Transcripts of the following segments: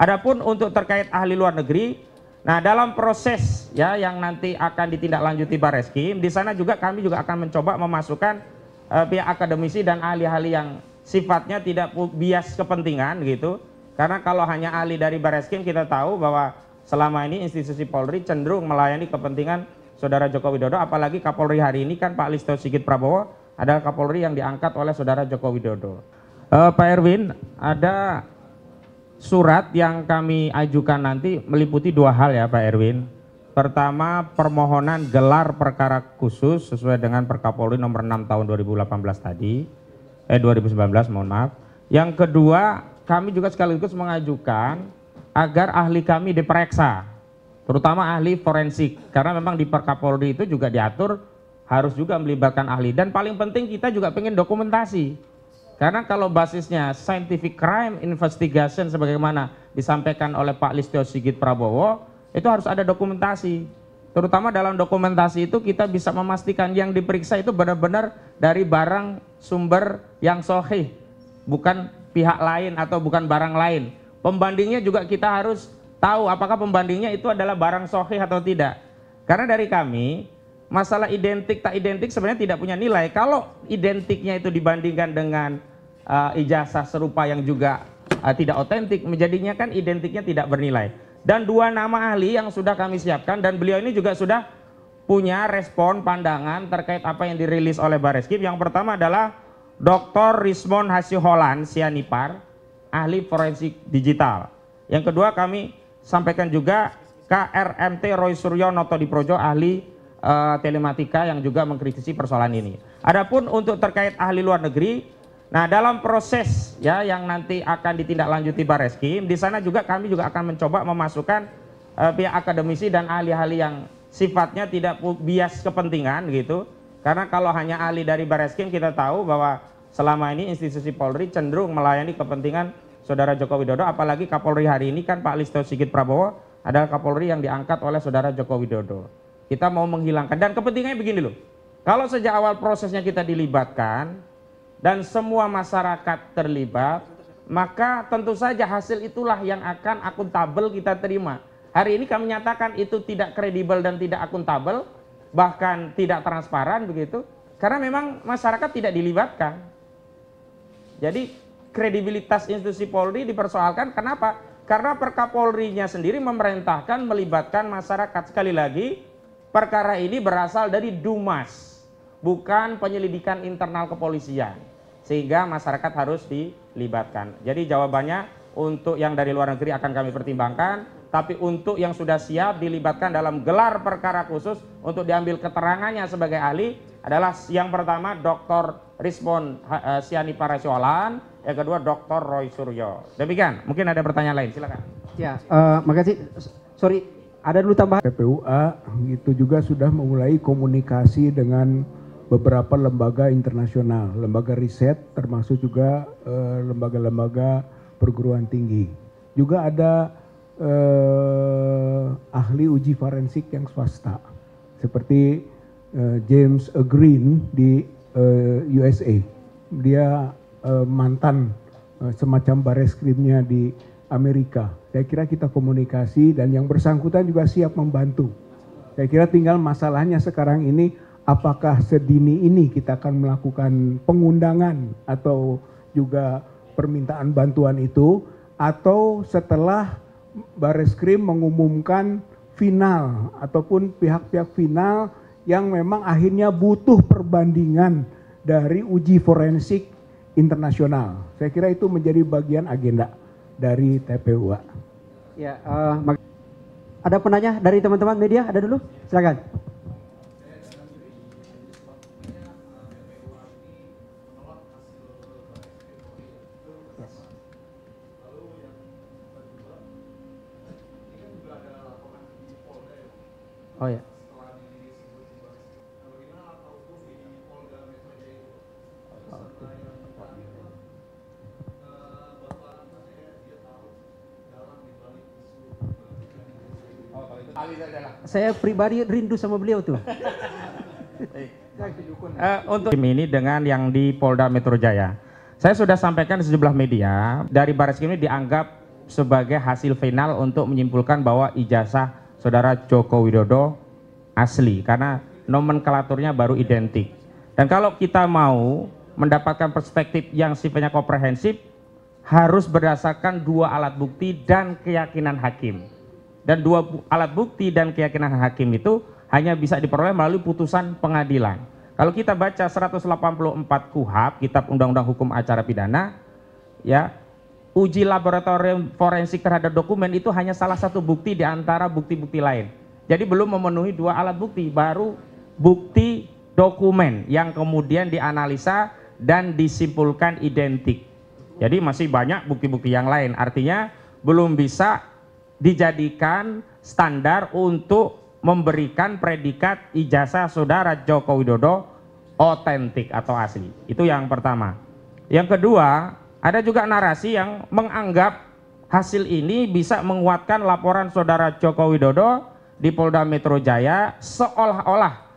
Adapun untuk terkait ahli luar negeri, nah dalam proses ya yang nanti akan ditindaklanjuti Bareskrim, di sana juga kami juga akan mencoba memasukkan pihak akademisi dan ahli-ahli yang sifatnya tidak bias kepentingan gitu. Karena kalau hanya ahli dari Bareskrim, kita tahu bahwa selama ini institusi Polri cenderung melayani kepentingan Saudara Joko Widodo, apalagi Kapolri hari ini kan Pak Listio Sigit Prabowo adalah Kapolri yang diangkat oleh Saudara Joko Widodo. Pak Erwin, ada surat yang kami ajukan nanti meliputi dua hal ya Pak Erwin. Pertama, permohonan gelar perkara khusus sesuai dengan Perkapolri nomor 6 tahun 2018 tadi, 2019 mohon maaf. Yang kedua, kami juga sekaligus mengajukan agar ahli kami diperiksa, terutama ahli forensik, karena memang di Perkapolri itu juga diatur harus juga melibatkan ahli, dan paling penting kita juga pengen dokumentasi. Karena kalau basisnya scientific crime investigation sebagaimana disampaikan oleh Pak Listio Sigit Prabowo, itu harus ada dokumentasi. Terutama dalam dokumentasi itu kita bisa memastikan yang diperiksa itu benar-benar dari barang sumber yang sahih, bukan pihak lain atau bukan barang lain. Pembandingnya juga kita harus tahu apakah pembandingnya itu adalah barang sahih atau tidak. Karena dari kami, masalah identik tak identik sebenarnya tidak punya nilai. Kalau identiknya itu dibandingkan dengan ijazah serupa yang juga tidak otentik, menjadinya kan identiknya tidak bernilai. Dan dua nama ahli yang sudah kami siapkan, dan beliau ini juga sudah punya respon pandangan terkait apa yang dirilis oleh Bareskrim. Yang pertama adalah Dr. Rismond Hasiholan Sianipar, ahli forensik digital. Yang kedua kami sampaikan juga KRMT Roy Suryo Notodiprojo, ahli telematika yang juga mengkritisi persoalan ini. Adapun untuk terkait ahli luar negeri, nah dalam proses ya yang nanti akan ditindaklanjuti Bareskrim, di sana juga kami juga akan mencoba memasukkan pihak akademisi dan ahli-ahli yang sifatnya tidak bias kepentingan gitu. Karena kalau hanya ahli dari Bareskrim, kita tahu bahwa selama ini institusi Polri cenderung melayani kepentingan Saudara Joko Widodo, apalagi Kapolri hari ini kan Pak Listio Sigit Prabowo adalah Kapolri yang diangkat oleh Saudara Joko Widodo. Kita mau menghilangkan, dan kepentingannya begini loh, kalau sejak awal prosesnya kita dilibatkan dan semua masyarakat terlibat, maka tentu saja hasil itulah yang akan akuntabel kita terima. Hari ini kami nyatakan itu tidak kredibel dan tidak akuntabel, bahkan tidak transparan begitu, karena memang masyarakat tidak dilibatkan. Jadi kredibilitas institusi Polri dipersoalkan. Kenapa? Karena Perkapolrinya sendiri memerintahkan melibatkan masyarakat. Sekali lagi, perkara ini berasal dari Dumas, bukan penyelidikan internal kepolisian, sehingga masyarakat harus dilibatkan. Jadi jawabannya, untuk yang dari luar negeri akan kami pertimbangkan, tapi untuk yang sudah siap dilibatkan dalam gelar perkara khusus untuk diambil keterangannya sebagai ahli adalah yang pertama Dr. Rismond Sianipar Hasiholan, yang kedua Dr. Roy Suryo. Demikian, mungkin ada pertanyaan lain, silakan. Ya, makasih. Sorry, ada dulu tambahan. TPUA itu juga sudah memulai komunikasi dengan beberapa lembaga internasional, lembaga riset, termasuk juga lembaga-lembaga perguruan tinggi. Juga ada ahli uji forensik yang swasta, seperti James Green di USA. Dia mantan semacam Bareskrimnya di Amerika. Saya kira kita komunikasi, dan yang bersangkutan juga siap membantu. Saya kira tinggal masalahnya sekarang ini, apakah sedini ini kita akan melakukan pengundangan atau juga permintaan bantuan itu, atau setelah Bareskrim mengumumkan final ataupun pihak-pihak final yang memang akhirnya butuh perbandingan dari uji forensik internasional. Saya kira itu menjadi bagian agenda dari TPUA. Ya, ada penanya dari teman-teman media, ada dulu, silakan. Oh ya. Saya pribadi rindu sama beliau tuh. Untuk ini dengan yang di Polda Metro Jaya, saya sudah sampaikan di sejumlah media, dari Bareskrim ini dianggap sebagai hasil final untuk menyimpulkan bahwa ijazah saudara Joko Widodo asli, karena nomenklaturnya baru identik. Dan kalau kita mau mendapatkan perspektif yang sifatnya komprehensif, harus berdasarkan dua alat bukti dan keyakinan hakim. Dan dua alat bukti dan keyakinan hakim itu hanya bisa diperoleh melalui putusan pengadilan. Kalau kita baca 184 KUHP, Kitab Undang-Undang Hukum Acara Pidana, ya, uji laboratorium forensik terhadap dokumen itu hanya salah satu bukti di antara bukti-bukti lain. Jadi belum memenuhi dua alat bukti, baru bukti dokumen yang kemudian dianalisa dan disimpulkan identik. Jadi masih banyak bukti-bukti yang lain, artinya belum bisa dijadikan standar untuk memberikan predikat ijazah saudara Joko Widodo otentik atau asli. Itu yang pertama. Yang kedua, ada juga narasi yang menganggap hasil ini bisa menguatkan laporan saudara Joko Widodo di Polda Metro Jaya, seolah-olah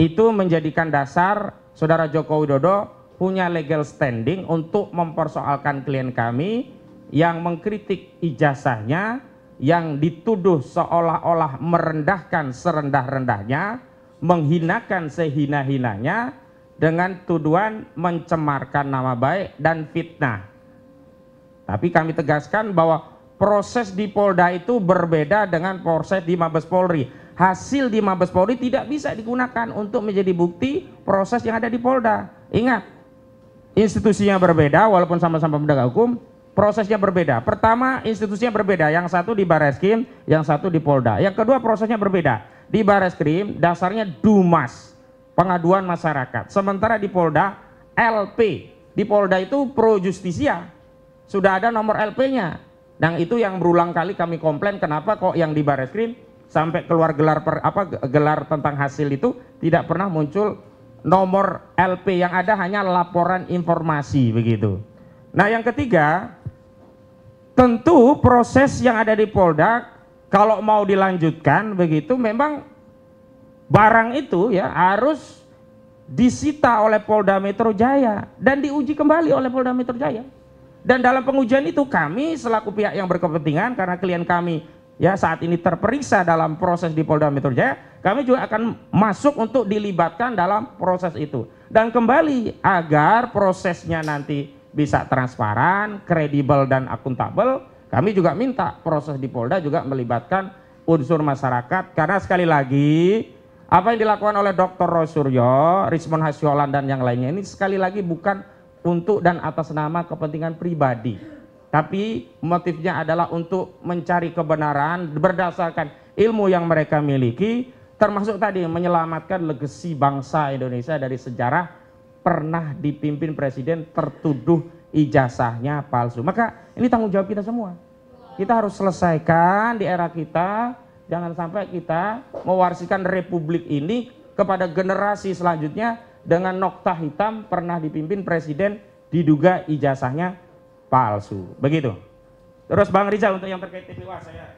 itu menjadikan dasar saudara Joko Widodo punya legal standing untuk mempersoalkan klien kami yang mengkritik ijazahnya, yang dituduh seolah-olah merendahkan serendah-rendahnya, menghinakan sehina-hinanya dengan tuduhan mencemarkan nama baik dan fitnah. Tapi kami tegaskan bahwa proses di Polda itu berbeda dengan proses di Mabes Polri. Hasil di Mabes Polri tidak bisa digunakan untuk menjadi bukti proses yang ada di Polda. Ingat, institusinya berbeda walaupun sama-sama penegak hukum, prosesnya berbeda. Pertama, institusinya berbeda, yang satu di Bareskrim, yang satu di Polda. Yang kedua, prosesnya berbeda. Di Bareskrim dasarnya Dumas, pengaduan masyarakat. Sementara di Polda LP. Di Polda itu pro justisia. Sudah ada nomor LP-nya. Dan itu yang berulang kali kami komplain, kenapa kok yang di Bareskrim sampai keluar gelar tentang hasil itu tidak pernah muncul nomor LP, yang ada hanya laporan informasi begitu. Nah, yang ketiga, tentu proses yang ada di Polda kalau mau dilanjutkan begitu, memang barang itu ya harus disita oleh Polda Metro Jaya dan diuji kembali oleh Polda Metro Jaya. Dan dalam pengujian itu kami selaku pihak yang berkepentingan, karena klien kami ya saat ini terperiksa dalam proses di Polda Metro Jaya, kami juga akan masuk untuk dilibatkan dalam proses itu. Dan kembali agar prosesnya nanti bisa transparan, kredibel dan akuntabel, kami juga minta proses di Polda juga melibatkan unsur masyarakat, karena sekali lagi apa yang dilakukan oleh Dr. Roy Suryo, Richmond Hasyolan dan yang lainnya ini sekali lagi bukan untuk dan atas nama kepentingan pribadi, tapi motifnya adalah untuk mencari kebenaran berdasarkan ilmu yang mereka miliki, termasuk tadi menyelamatkan legasi bangsa Indonesia dari sejarah pernah dipimpin presiden tertuduh ijazahnya palsu. Maka ini tanggung jawab kita semua. Kita harus selesaikan di era kita, jangan sampai kita mewariskan republik ini kepada generasi selanjutnya dengan nokta hitam pernah dipimpin presiden diduga ijazahnya palsu. Begitu. Terus Bang Rizal untuk yang terkait TPWA saya